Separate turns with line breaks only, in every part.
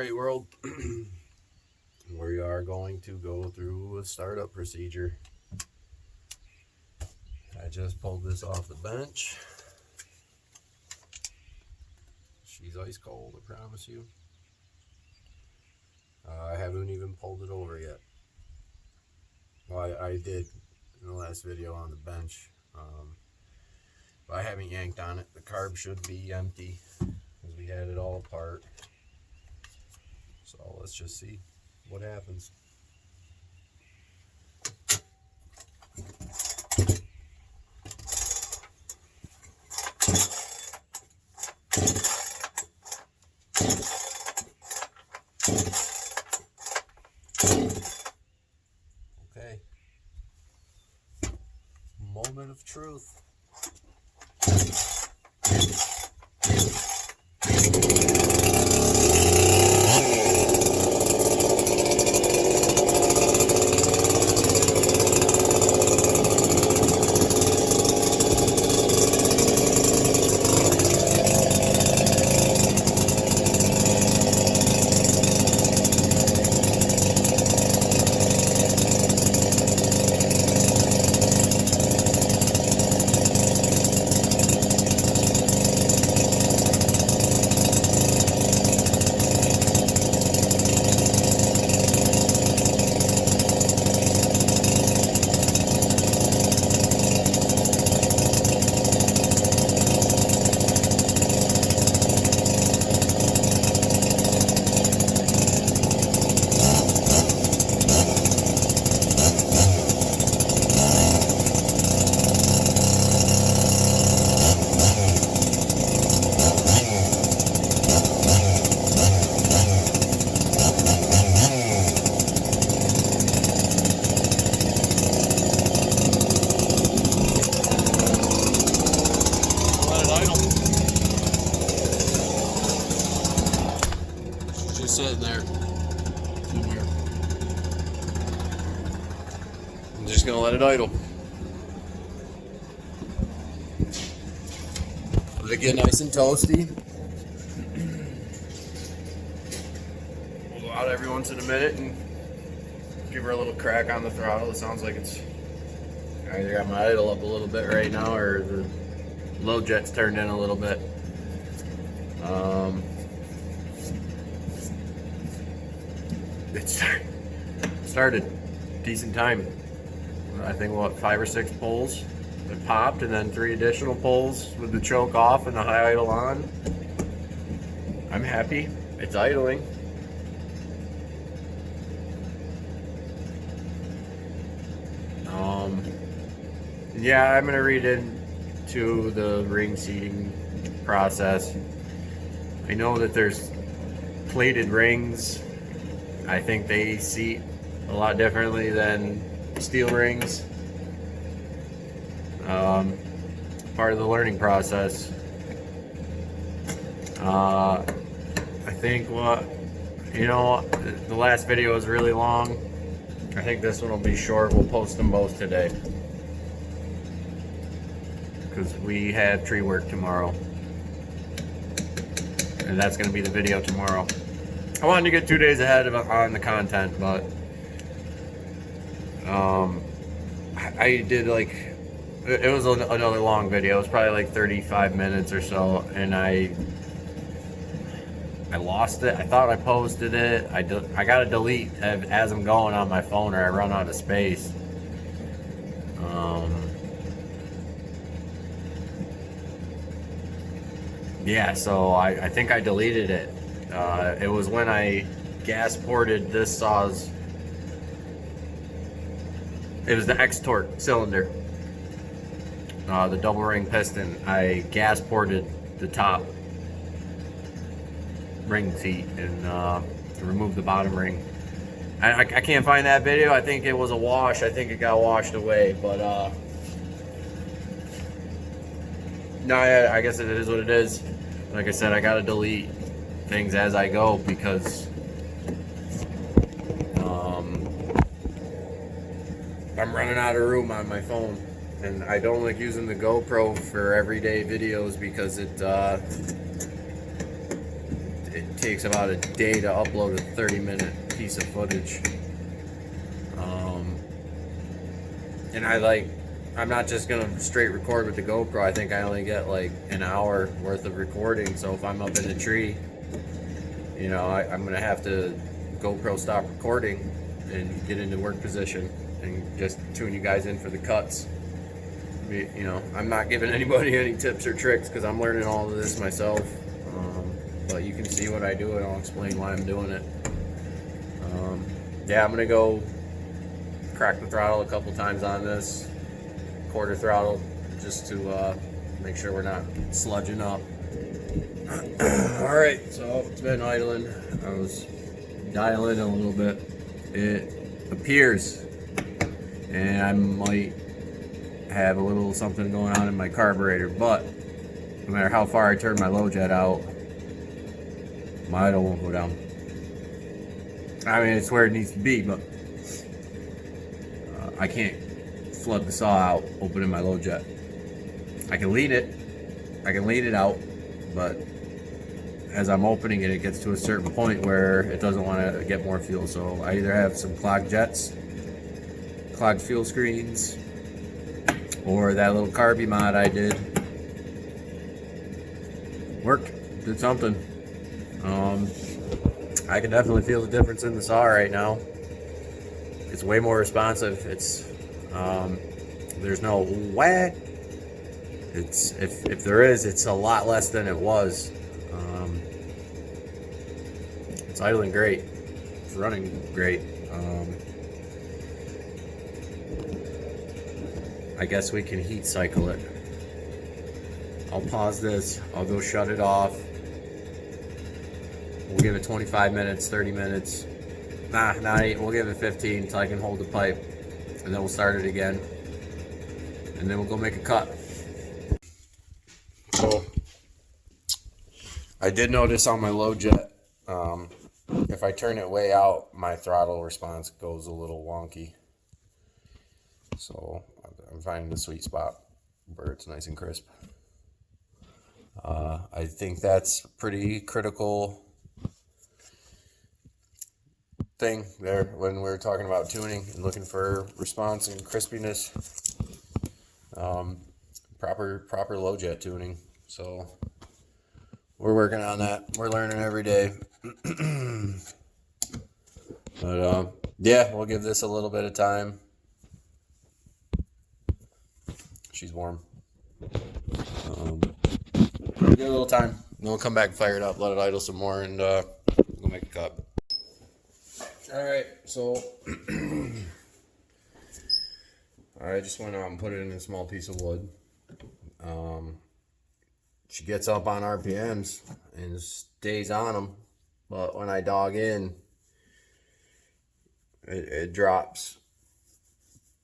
Alright, world, we are going to go through a startup procedure. I just pulled this off the bench. She's ice cold, I promise you. I haven't even pulled it over yet. Well, I did in the last video on the bench. But I haven't yanked on it. The carb should be empty because we had it all apart. So let's just see what happens. Okay. Moment of truth. Sitting there somewhere. I'm just gonna let it idle. Let it get nice and toasty. We'll go out every once in a minute and give her a little crack on the throttle. It sounds like it's I either got my idle up a little bit right now or the low jet's turned in a little bit. It started decent time. I think what 5 or 6 pulls it popped, and then 3 additional pulls with the choke off and the high idle on. I'm happy. It's idling. Yeah, I'm gonna read into the ring seating process. I know that there's plated rings. I think they seat a lot differently than steel rings. Part of the learning process. I think the last video was really long. I think this one will be short. We'll post them both today because we have tree work tomorrow, and that's going to be the video tomorrow. I wanted to get 2 days ahead on the content, but I did it was another long video. It was probably like 35 minutes or so, and I lost it. I thought I posted it. I gotta delete as I'm going on my phone, or I run out of space. Yeah, so I think I deleted it. It was when I gas ported this saw's. It was the X-Torque cylinder, the double ring piston. I gas ported the top ring seat and removed the bottom ring. I can't find that video. I think it was a wash. I think it got washed away, but no, I guess it is what it is. Like I said, I gotta delete things as I go because I'm running out of room on my phone. And I don't like using the GoPro for everyday videos because it takes about a day to upload a 30-minute piece of footage. And I'm not just gonna straight record with the GoPro. I think I only get like an hour worth of recording. So if I'm up in the tree, you know, I'm gonna have to GoPro stop recording and get into work position and just tune you guys in for the cuts. You know, I'm not giving anybody any tips or tricks because I'm learning all of this myself. But you can see what I do and I'll explain why I'm doing it. Yeah, I'm gonna go crack the throttle a couple times on this, quarter throttle, just to make sure we're not sludging up. Alright, so it's been idling. I was dialing a little bit. It appears, and I might have a little something going on in my carburetor, but no matter how far I turn my low jet out, my idle won't go down. I mean, it's where it needs to be, but I can't flood the saw out opening my low jet. I can lead it out, but as I'm opening it, it gets to a certain point where it doesn't want to get more fuel. So I either have some clogged jets, clogged fuel screens, or that little carby mod I did. Worked, did something. I can definitely feel the difference in the saw right now. It's way more responsive. It's there's no whack. It's if there is, it's a lot less than it was. It's idling great. It's running great. I guess we can heat cycle it. I'll pause this. I'll go shut it off. We'll give it 25 minutes, 30 minutes. Not 8. We'll give it 15 so I can hold the pipe. And then we'll start it again. And then we'll go make a cut. So, I did notice on my low jet, if I turn it way out, my throttle response goes a little wonky. So, I'm finding the sweet spot where it's nice and crisp. I think that's pretty critical thing there when we're talking about tuning and looking for response and crispiness. Proper low jet tuning. So we're working on that. We're learning every day. But yeah, we'll give this a little bit of time. She's warm. Give it a little time. Then we'll come back and fire it up, let it idle some more, and we'll make a cut. Alright, so I just went out and put it in a small piece of wood. She gets up on RPMs and stays on them, but when I dog in, it drops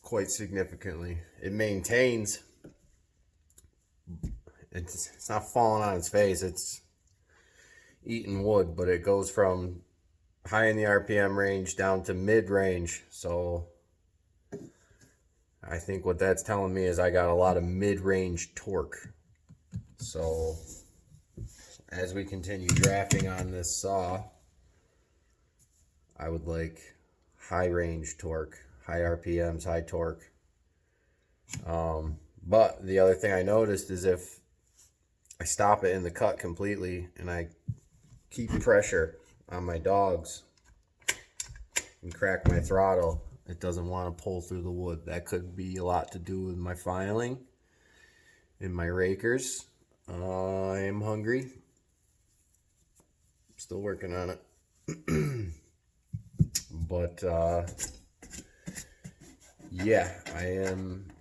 quite significantly. It maintains. It's not falling on its face. It's eating wood, but it goes from high in the RPM range down to mid range. So I think what that's telling me is I got a lot of mid range torque. So as we continue drafting on this saw, I would like high range torque, high RPMs, high torque. But the other thing I noticed is if I stop it in the cut completely and I keep pressure on my dogs and crack my throttle, it doesn't want to pull through the wood. That could be a lot to do with my filing and my rakers. I am hungry. Still working on it. But yeah, I am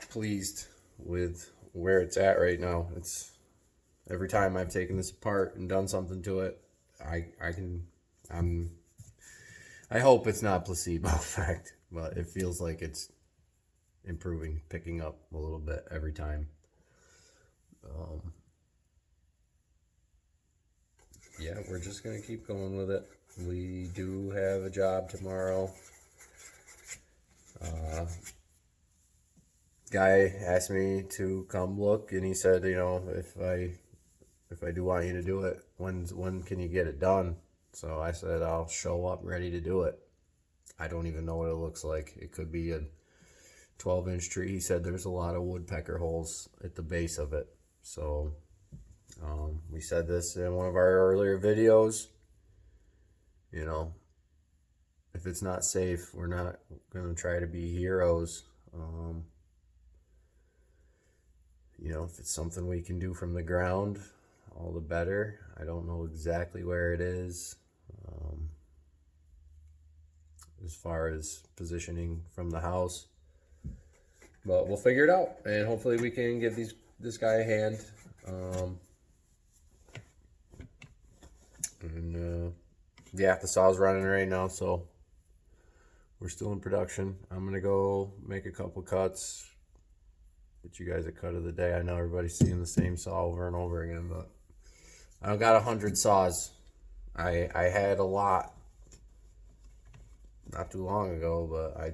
pleased with where it's at right now. It's every time I've taken this apart and done something to it, I hope it's not placebo effect, but it feels like it's improving, picking up a little bit every time. Yeah, we're just gonna keep going with it. We do have a job tomorrow. Guy asked me to come look, and he said, you know, if if I do want you to do it, when can you get it done? So I said I'll show up ready to do it. I don't even know what it looks like. It could be a 12-inch tree. He said there's a lot of woodpecker holes at the base of it. So we said this in one of our earlier videos. You know, if it's not safe, we're not going to try to be heroes. You know, if it's something we can do from the ground, all the better. I don't know exactly where it is as far as positioning from the house, but we'll figure it out, and hopefully we can give this guy a hand. Yeah, the saw's running right now, so we're still in production. I'm gonna go make a couple cuts, get you guys a cut of the day. I know everybody's seeing the same saw over and over again, but I've got 100 saws. I had a lot not too long ago, but I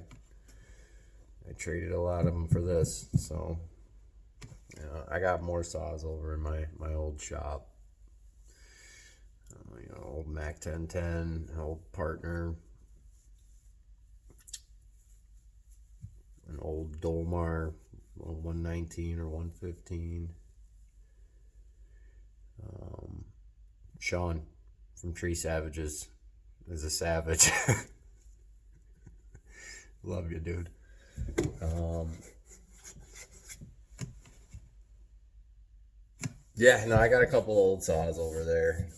traded a lot of them for this. So I got more saws over in my old shop. You know, old Mac 1010, old Partner, an old Dolmar 119 or 115. Sean from Tree Savages is a savage. Love you, dude. Yeah, no, I got a couple old saws over there.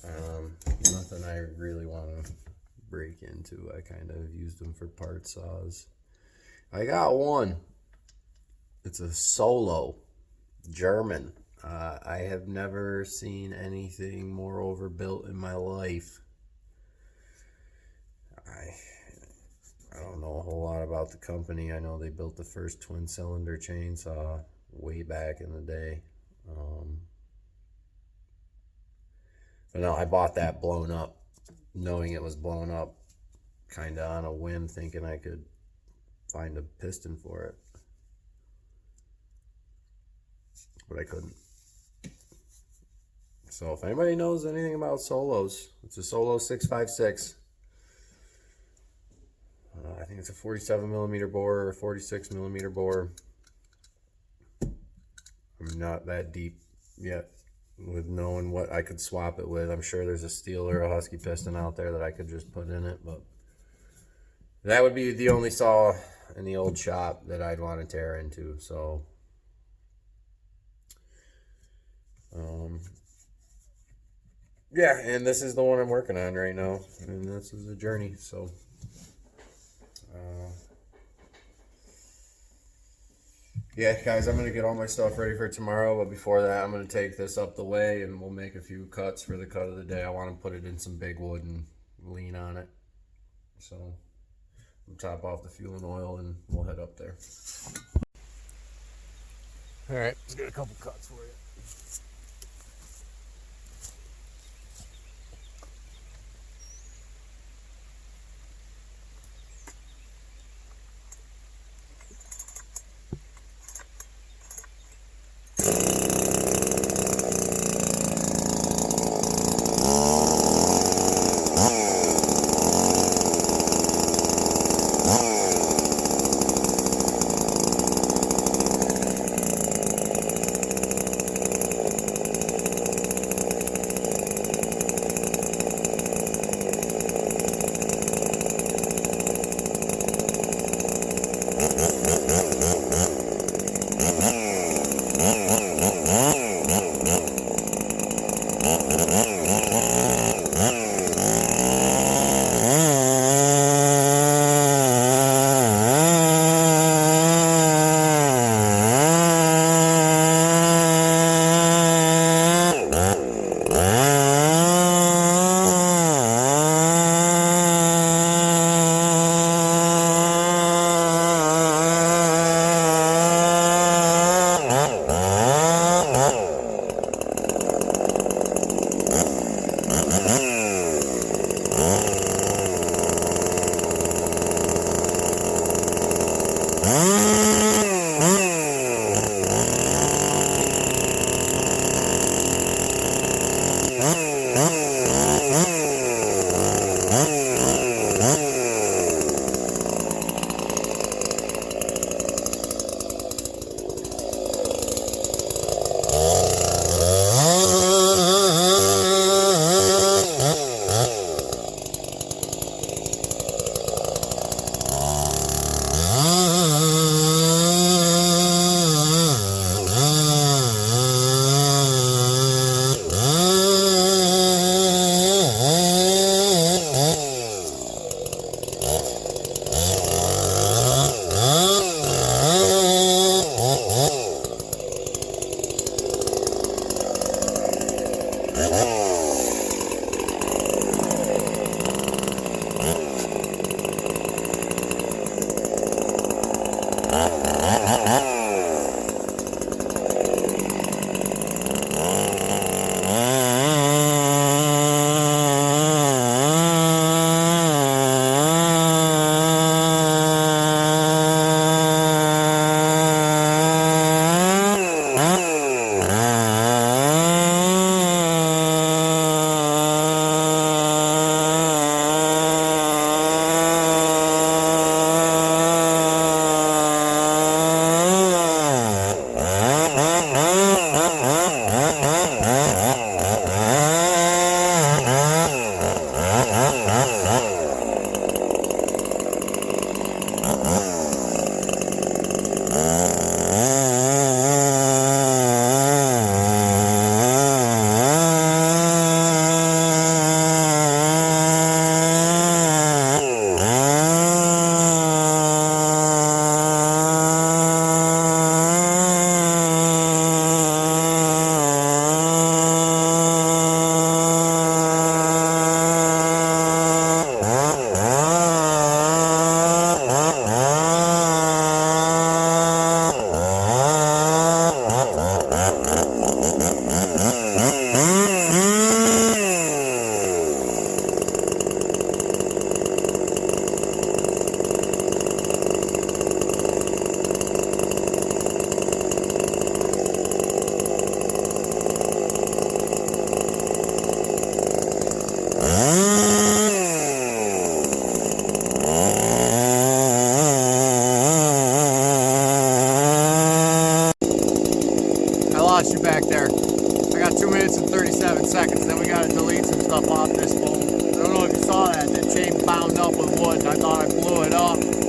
Nothing I really want to break into. I kind of used them for part saws. I got one. It's a Solo, German. I have never seen anything more overbuilt in my life. I don't know a whole lot about the company. I know they built the first twin-cylinder chainsaw way back in the day. But no, I bought that blown up, knowing it was blown up, kind of on a whim, thinking I could find a piston for it. But I couldn't. So if anybody knows anything about Solos, it's a Solo 656. I think it's a 47mm bore or a 46mm bore. I'm not that deep yet with knowing what I could swap it with. I'm sure there's a Steel or a Husky piston out there that I could just put in it, but that would be the only saw in the old shop that I'd want to tear into. So yeah, and this is the one I'm working on right now, and this is the journey. So yeah, guys, I'm going to get all my stuff ready for tomorrow, but before that, I'm going to take this up the way, and we'll make a few cuts for the cut of the day. I want to put it in some big wood and lean on it. So we'll top off the fuel and oil, and we'll head up there. All right, let's get a couple cuts for you.
harness bolt. I don't know if you saw that. The chain bound up with wood, and I thought I blew it up.